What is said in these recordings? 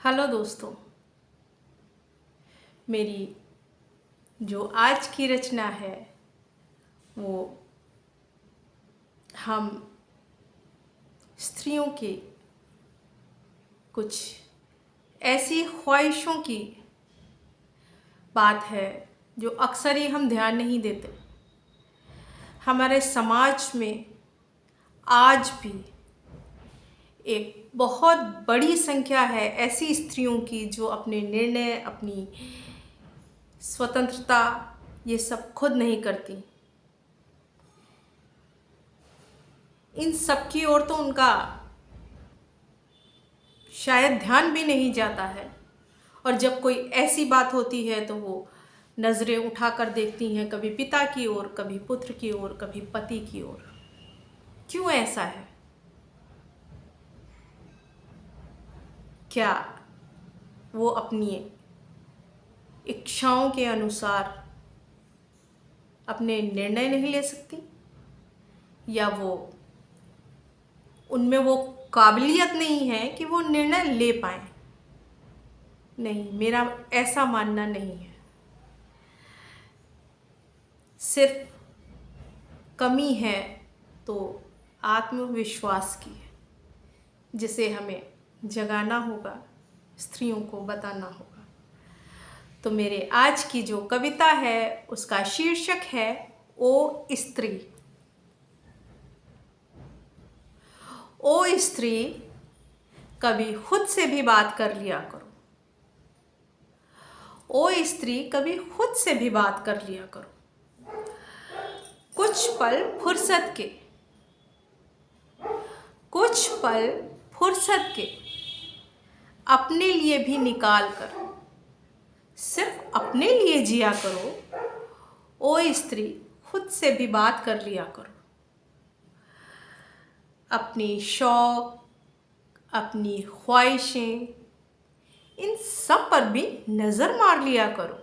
Hello दोस्तों, मेरी जो आज की रचना है वो हम स्त्रियों की कुछ ऐसी ख्वाहिशों की बात है जो अक्सर ही हम ध्यान नहीं देते। हमारे समाज में आज भी एक बहुत बड़ी संख्या है ऐसी स्त्रियों की जो अपने निर्णय, अपनी स्वतंत्रता ये सब खुद नहीं करती। इन सब की ओर तो उनका शायद ध्यान भी नहीं जाता है, और जब कोई ऐसी बात होती है तो वो नज़रें उठाकर देखती हैं, कभी पिता की ओर, कभी पुत्र की ओर, कभी पति की ओर। क्यों ऐसा है? क्या वो अपनी इच्छाओं के अनुसार अपने निर्णय नहीं ले सकती, या वो उनमें वो काबिलियत नहीं है कि वो निर्णय ले पाए? नहीं, मेरा ऐसा मानना नहीं है। सिर्फ कमी है तो आत्मविश्वास की है, जिसे हमें जगाना होगा, स्त्रियों को बताना होगा। तो मेरे आज की जो कविता है उसका शीर्षक है ओ स्त्री। ओ स्त्री, कभी खुद से भी बात कर लिया करो। ओ स्त्री, कभी खुद से भी बात कर लिया करो। कुछ पल फुर्सत के, कुछ पल फुर्सत के अपने लिए भी निकाल कर सिर्फ अपने लिए जिया करो। ओ स्त्री, खुद से भी बात कर लिया करो। अपनी शौक, अपनी ख्वाहिशें, इन सब पर भी नज़र मार लिया करो।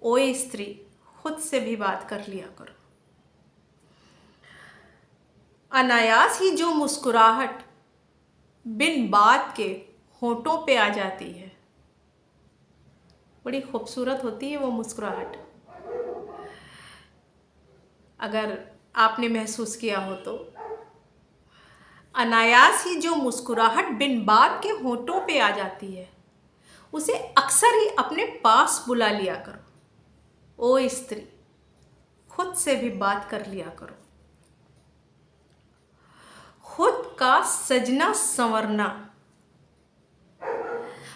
ओ स्त्री, खुद से भी बात कर लिया करो। अनायास ही जो मुस्कुराहट बिन बात के होठों पे आ जाती है, बड़ी खूबसूरत होती है वो मुस्कुराहट। अगर आपने महसूस किया हो तो अनायास ही जो मुस्कुराहट बिन बात के होठों पे आ जाती है, उसे अक्सर ही अपने पास बुला लिया करो। ओ स्त्री, खुद से भी बात कर लिया करो। खुद का सजना संवरना।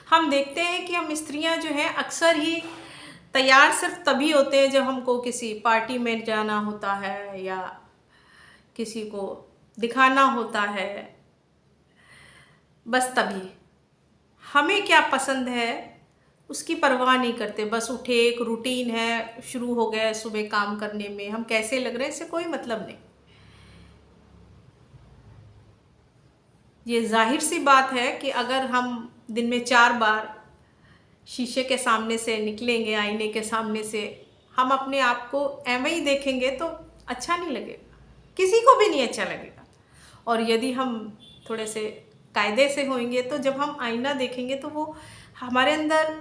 हम देखते हैं कि हम स्त्रियां जो हैं अक्सर ही तैयार सिर्फ तभी होते हैं जब हमको किसी पार्टी में जाना होता है या किसी को दिखाना होता है, बस तभी। हमें क्या पसंद है उसकी परवाह नहीं करते, बस उठे, एक रूटीन है, शुरू हो गए सुबह काम करने में, हम कैसे लग रहे हैं इससे कोई मतलब नहीं। ये जाहिर सी बात है कि अगर हम दिन में 4 बार शीशे के सामने से निकलेंगे, आईने के सामने से, हम अपने आप को एवं ही देखेंगे तो अच्छा नहीं लगेगा, किसी को भी नहीं अच्छा लगेगा। और यदि हम थोड़े से कायदे से होंगे तो जब हम आईना देखेंगे तो वो हमारे अंदर,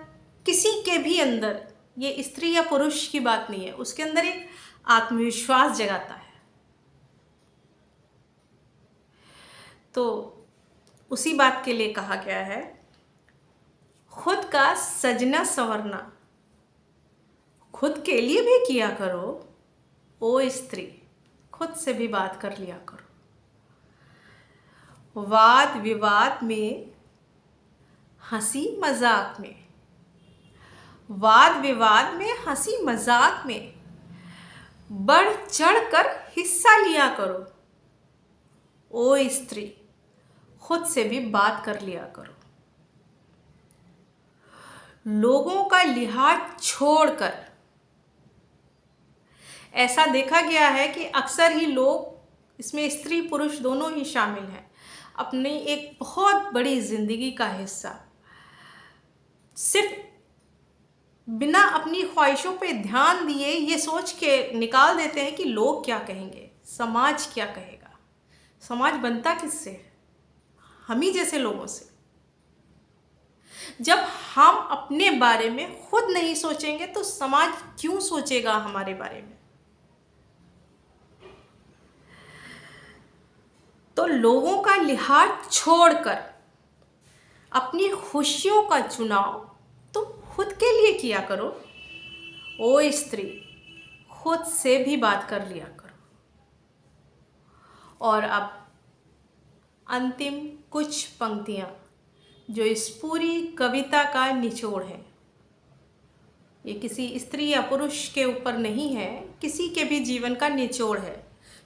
किसी के भी अंदर, ये स्त्री या पुरुष की बात नहीं है, उसके अंदर एक आत्मविश्वास जगाता है। तो उसी बात के लिए कहा गया है, खुद का सजना संवरना खुद के लिए भी किया करो। ओ स्त्री, खुद से भी बात कर लिया करो। वाद विवाद में, हंसी मजाक में, वाद विवाद में, हंसी मजाक में बढ़ चढ़ कर हिस्सा लिया करो। ओ स्त्री, खुद से भी बात कर लिया करो। लोगों का लिहाज छोड़कर, ऐसा देखा गया है कि अक्सर ही लोग, इसमें स्त्री पुरुष दोनों ही शामिल हैं, अपनी एक बहुत बड़ी जिंदगी का हिस्सा सिर्फ बिना अपनी ख्वाहिशों पे ध्यान दिए ये सोच के निकाल देते हैं कि लोग क्या कहेंगे, समाज क्या कहेगा। समाज बनता किससे है? हम ही जैसे लोगों से। जब हम अपने बारे में खुद नहीं सोचेंगे तो समाज क्यों सोचेगा हमारे बारे में? तो लोगों का लिहाज छोड़कर अपनी खुशियों का चुनाव तुम खुद के लिए किया करो। ओ स्त्री, खुद से भी बात कर लिया करो। और अब अंतिम कुछ पंक्तियां जो इस पूरी कविता का निचोड़ है, ये किसी स्त्री या पुरुष के ऊपर नहीं है, किसी के भी जीवन का निचोड़ है।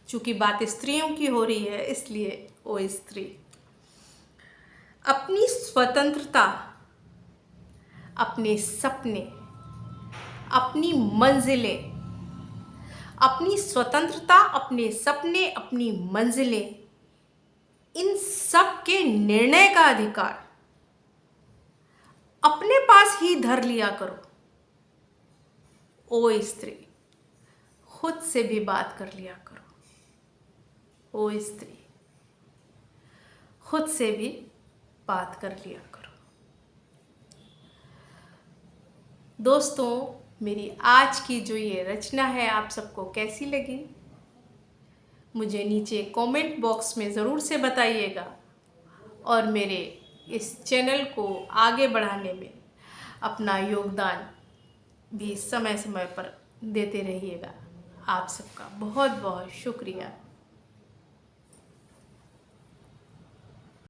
चूंकि बात स्त्रियों की हो रही है इसलिए ओ स्त्री, अपनी स्वतंत्रता, अपने सपने, अपनी मंजिलें, अपनी स्वतंत्रता, अपने सपने, अपनी मंजिलें, इन सब के निर्णय का अधिकार अपने पास ही धर लिया करो। ओ स्त्री, खुद से भी बात कर लिया करो। ओ स्त्री, खुद से भी बात कर लिया करो। दोस्तों, मेरी आज की जो ये रचना है आप सबको कैसी लगी, मुझे नीचे कमेंट बॉक्स में ज़रूर से बताइएगा और मेरे इस चैनल को आगे बढ़ाने में अपना योगदान भी समय समय पर देते रहिएगा। आप सबका बहुत बहुत शुक्रिया।